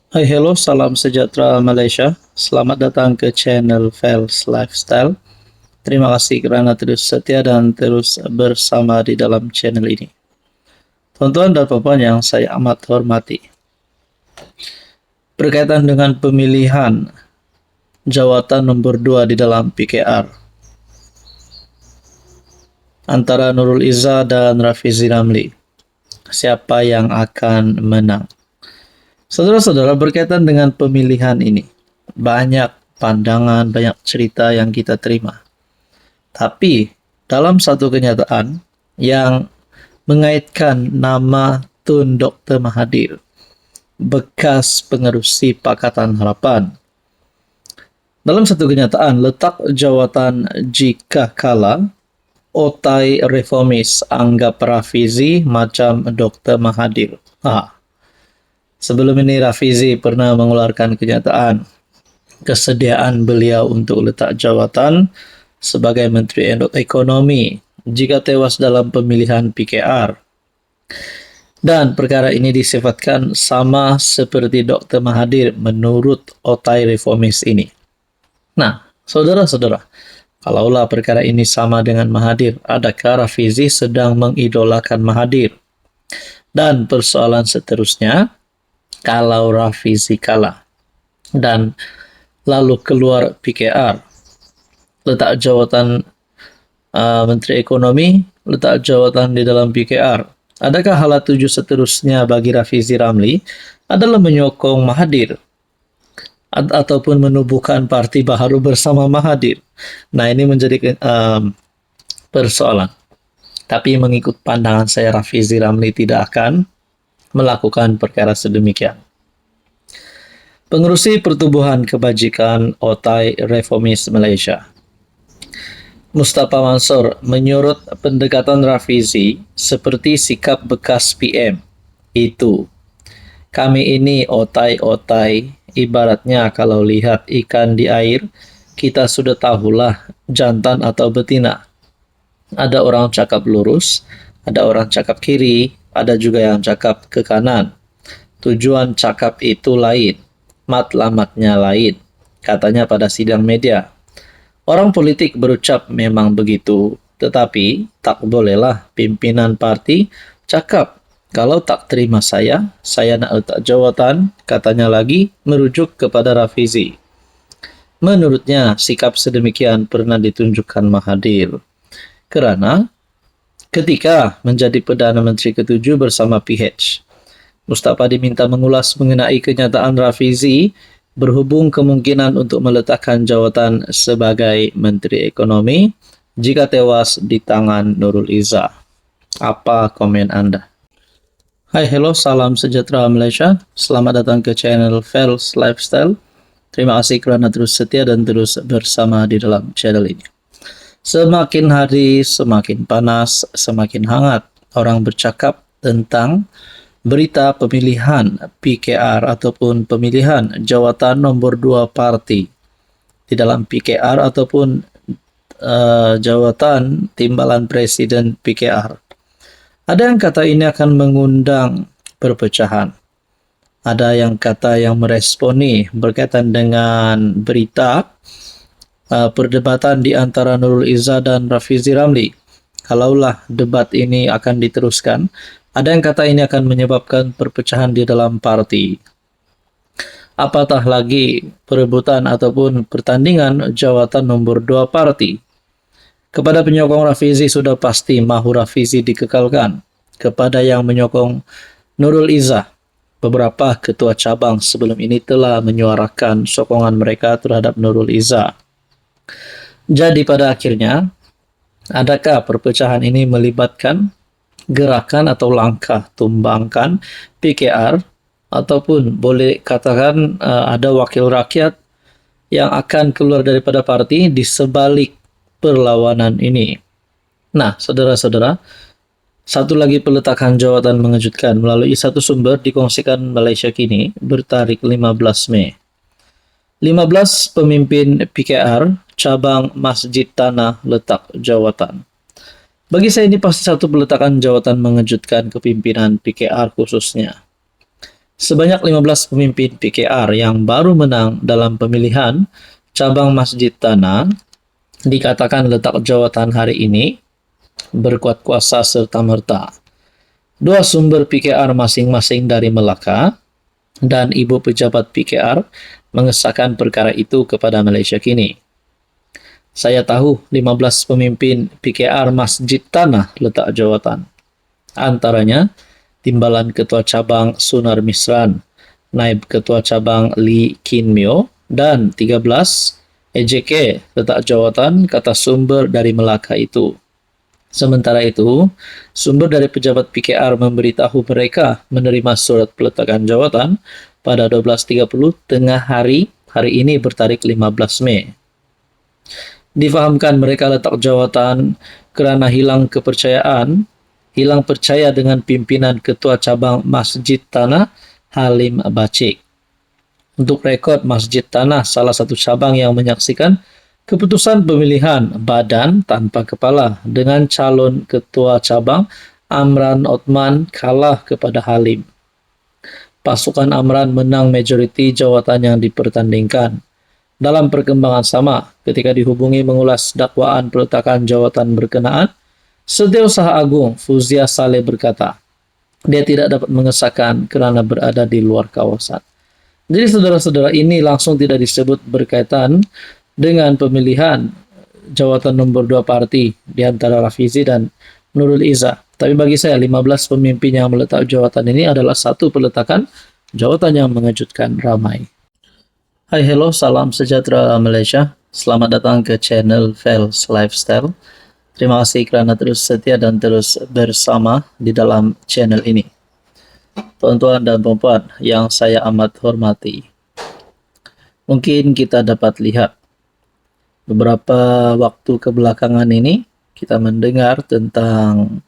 Hai, hello, salam sejahtera Malaysia. Selamat datang ke channel Fels Lifestyle. Terima kasih kerana terus setia dan terus bersama di dalam channel ini. Tuan-tuan dan puan yang saya amat hormati, berkaitan dengan pemilihan jawatan nombor 2 di dalam PKR antara Nurul Izzah dan Rafizi Ramli, siapa yang akan menang? Saudara-saudara, berkaitan dengan pemilihan ini, banyak pandangan, banyak cerita yang kita terima. Tapi, dalam satu kenyataan yang mengaitkan nama Tun Dr. Mahathir, bekas pengerusi Pakatan Harapan. Dalam satu kenyataan, letak jawatan jika kala, otai reformis anggap Rafizi macam Dr. Mahathir. Sebelum ini Rafizi pernah mengeluarkan kenyataan kesediaan beliau untuk letak jawatan sebagai Menteri Ekonomi jika tewas dalam pemilihan PKR. Dan perkara ini disifatkan sama seperti Dr. Mahathir menurut otai reformis ini. Nah, saudara-saudara, kalaulah perkara ini sama dengan Mahathir, adakah Rafizi sedang mengidolakan Mahathir? Dan persoalan seterusnya, kalau Rafizi kalah dan lalu keluar PKR, letak jawatan Menteri Ekonomi, letak jawatan di dalam PKR, adakah hala tuju seterusnya bagi Rafizi Ramli adalah menyokong Mahathir ataupun menubuhkan parti baharu bersama Mahathir? Nah, ini menjadi persoalan. Tapi mengikut pandangan saya, Rafizi Ramli tidak akan melakukan perkara sedemikian. Pengerusi Pertubuhan Kebajikan Otai Reformis Malaysia, Mustafa Mansor, menyorot pendekatan Rafizi seperti sikap bekas PM. Itu, kami ini otai-otai, ibaratnya kalau lihat ikan di air, kita sudah tahulah jantan atau betina. Ada orang cakap lurus, ada orang cakap kiri, ada juga yang cakap ke kanan. Tujuan cakap itu lain, matlamatnya lain, katanya pada sidang media. Orang politik berucap memang begitu, tetapi tak bolehlah pimpinan parti cakap, kalau tak terima saya nak letak jawatan, katanya lagi merujuk kepada Rafizi. Menurutnya, sikap sedemikian pernah ditunjukkan Mahathir. Kerana ketika menjadi Perdana Menteri ke-7 bersama PH, Mustafa diminta mengulas mengenai kenyataan Rafizi berhubung kemungkinan untuk meletakkan jawatan sebagai Menteri Ekonomi jika tewas di tangan Nurul Izzah. Apa komen Anda? Hai, hello, salam sejahtera Malaysia. Selamat datang ke channel Fels Lifestyle. Terima kasih kerana terus setia dan terus bersama di dalam channel ini. Semakin hari semakin panas, semakin hangat orang bercakap tentang berita pemilihan PKR ataupun pemilihan jawatan nombor 2 parti di dalam PKR ataupun jawatan timbalan presiden PKR. Ada yang kata ini akan mengundang perpecahan. Ada yang kata yang meresponi berkaitan dengan berita perdebatan di antara Nurul Izzah dan Rafizi Ramli. Kalaulah debat ini akan diteruskan, ada yang kata ini akan menyebabkan perpecahan di dalam parti. Apatah lagi perebutan ataupun pertandingan jawatan nombor 2 parti. Kepada penyokong Rafizi sudah pasti mahu Rafizi dikekalkan. Kepada yang menyokong Nurul Izzah, beberapa ketua cabang sebelum ini telah menyuarakan sokongan mereka terhadap Nurul Izzah. Jadi pada akhirnya, adakah perpecahan ini melibatkan gerakan atau langkah tumbangkan PKR ataupun boleh katakan ada wakil rakyat yang akan keluar daripada parti di sebalik perlawanan ini? Nah, saudara-saudara, satu lagi peletakan jawatan mengejutkan melalui satu sumber dikongsikan Malaysia Kini bertarikh 15 Mei. 15 pemimpin PKR cabang Masjid Tanah letak jawatan. Bagi saya ini pasti satu peletakan jawatan mengejutkan kepimpinan PKR khususnya. Sebanyak 15 pemimpin PKR yang baru menang dalam pemilihan cabang Masjid Tanah dikatakan letak jawatan hari ini berkuat kuasa serta-merta. Dua sumber PKR masing-masing dari Melaka dan ibu pejabat PKR mengesahkan perkara itu kepada Malaysia Kini. Saya tahu 15 pemimpin PKR Masjid Tanah letak jawatan. Antaranya, Timbalan Ketua Cabang Sunar Misran, Naib Ketua Cabang Lee Kin Myo, dan 13 EJK letak jawatan kata sumber dari Melaka itu. Sementara itu, sumber dari pejabat PKR memberitahu mereka menerima surat peletakan jawatan pada 12.30 tengah hari ini bertarikh 15 Mei. Difahamkan mereka letak jawatan kerana hilang percaya dengan pimpinan Ketua Cabang Masjid Tanah Halim Bacik. Untuk rekod, Masjid Tanah salah satu cabang yang menyaksikan keputusan pemilihan badan tanpa kepala dengan calon Ketua Cabang Amran Othman kalah kepada Halim. Pasukan Amran menang majoriti jawatan yang dipertandingkan. Dalam perkembangan sama, ketika dihubungi mengulas dakwaan peletakan jawatan berkenaan, Setiausaha Agung Fuzia Saleh berkata, dia tidak dapat mengesahkan kerana berada di luar kawasan. Jadi saudara-saudara, ini langsung tidak disebut berkaitan dengan pemilihan jawatan nombor 2 parti di antara Rafizi dan Nurul Izzah. Tapi bagi saya, 15 pemimpin yang meletak jawatan ini adalah satu peletakan jawatan yang mengejutkan ramai. Hai, hello, salam sejahtera Malaysia. Selamat datang ke channel Fels Lifestyle. Terima kasih kerana terus setia dan terus bersama di dalam channel ini. Tuan-tuan dan puan-puan yang saya amat hormati. Mungkin kita dapat lihat beberapa waktu kebelakangan ini kita mendengar tentang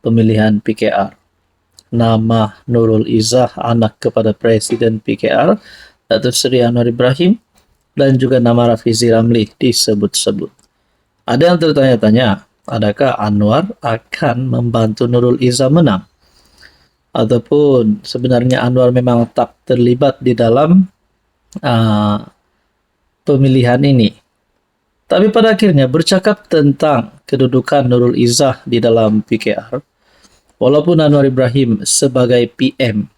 pemilihan PKR. Nama Nurul Izzah, anak kepada Presiden PKR, Datuk Seri Anwar Ibrahim, dan juga nama Rafizi Ramli disebut-sebut. Ada yang tertanya-tanya, adakah Anwar akan membantu Nurul Izzah menang? Ataupun sebenarnya Anwar memang tak terlibat di dalam pemilihan ini. Tapi pada akhirnya bercakap tentang kedudukan Nurul Izzah di dalam PKR, walaupun Anwar Ibrahim sebagai PM,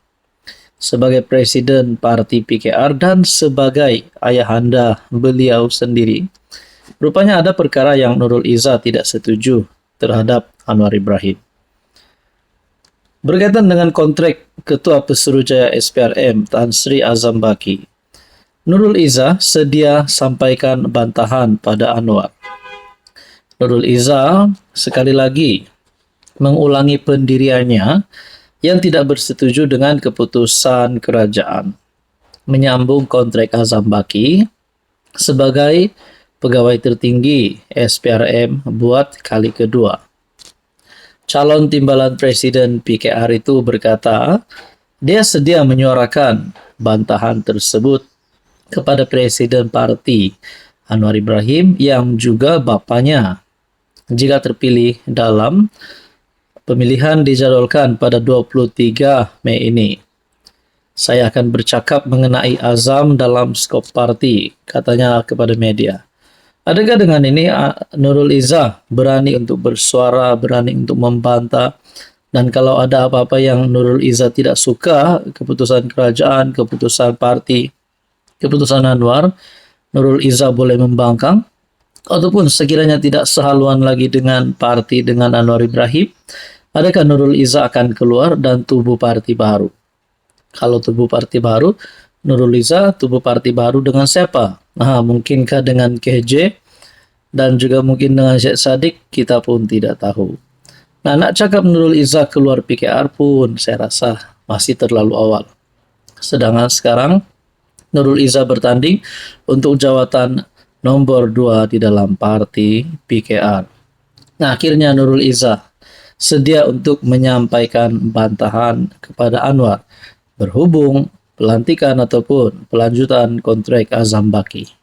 sebagai Presiden Parti PKR dan sebagai ayahanda beliau sendiri, rupanya ada perkara yang Nurul Izzah tidak setuju terhadap Anwar Ibrahim. Berkaitan dengan kontrak Ketua Pesuruhjaya SPRM Tan Sri Azam Baki, Nurul Izzah sedia sampaikan bantahan pada Anwar. Nurul Izzah sekali lagi mengulangi pendiriannya yang tidak bersetuju dengan keputusan kerajaan menyambung kontrak Azam Baki sebagai pegawai tertinggi SPRM buat kali kedua. Calon timbalan Presiden PKR itu berkata, dia sedia menyuarakan bantahan tersebut kepada Presiden Parti Anwar Ibrahim yang juga bapanya jika terpilih dalam pemilihan dijadwalkan pada 23 Mei ini. Saya akan bercakap mengenai azam dalam skop parti, katanya kepada media. Adakah dengan ini Nurul Izzah berani untuk bersuara, berani untuk membantah, dan kalau ada apa-apa yang Nurul Izzah tidak suka, keputusan kerajaan, keputusan parti, keputusan Anwar, Nurul Izzah boleh membangkang? Ataupun sekiranya tidak sehaluan lagi dengan parti, dengan Anwar Ibrahim, adakah Nurul Izzah akan keluar dan tubuh parti baru? Kalau tubuh parti baru, Nurul Izzah tubuh parti baru dengan siapa? Mungkinkah dengan KJ dan juga mungkin dengan Syed Saddiq, kita pun tidak tahu. Nak cakap Nurul Izzah keluar PKR pun saya rasa masih terlalu awal. Sedangkan sekarang Nurul Izzah bertanding untuk jawatan nombor 2 di dalam parti PKR. Akhirnya Nurul Izzah sedia untuk menyampaikan bantahan kepada Anwar berhubung pelantikan ataupun pelanjutan kontrak Azam Baki.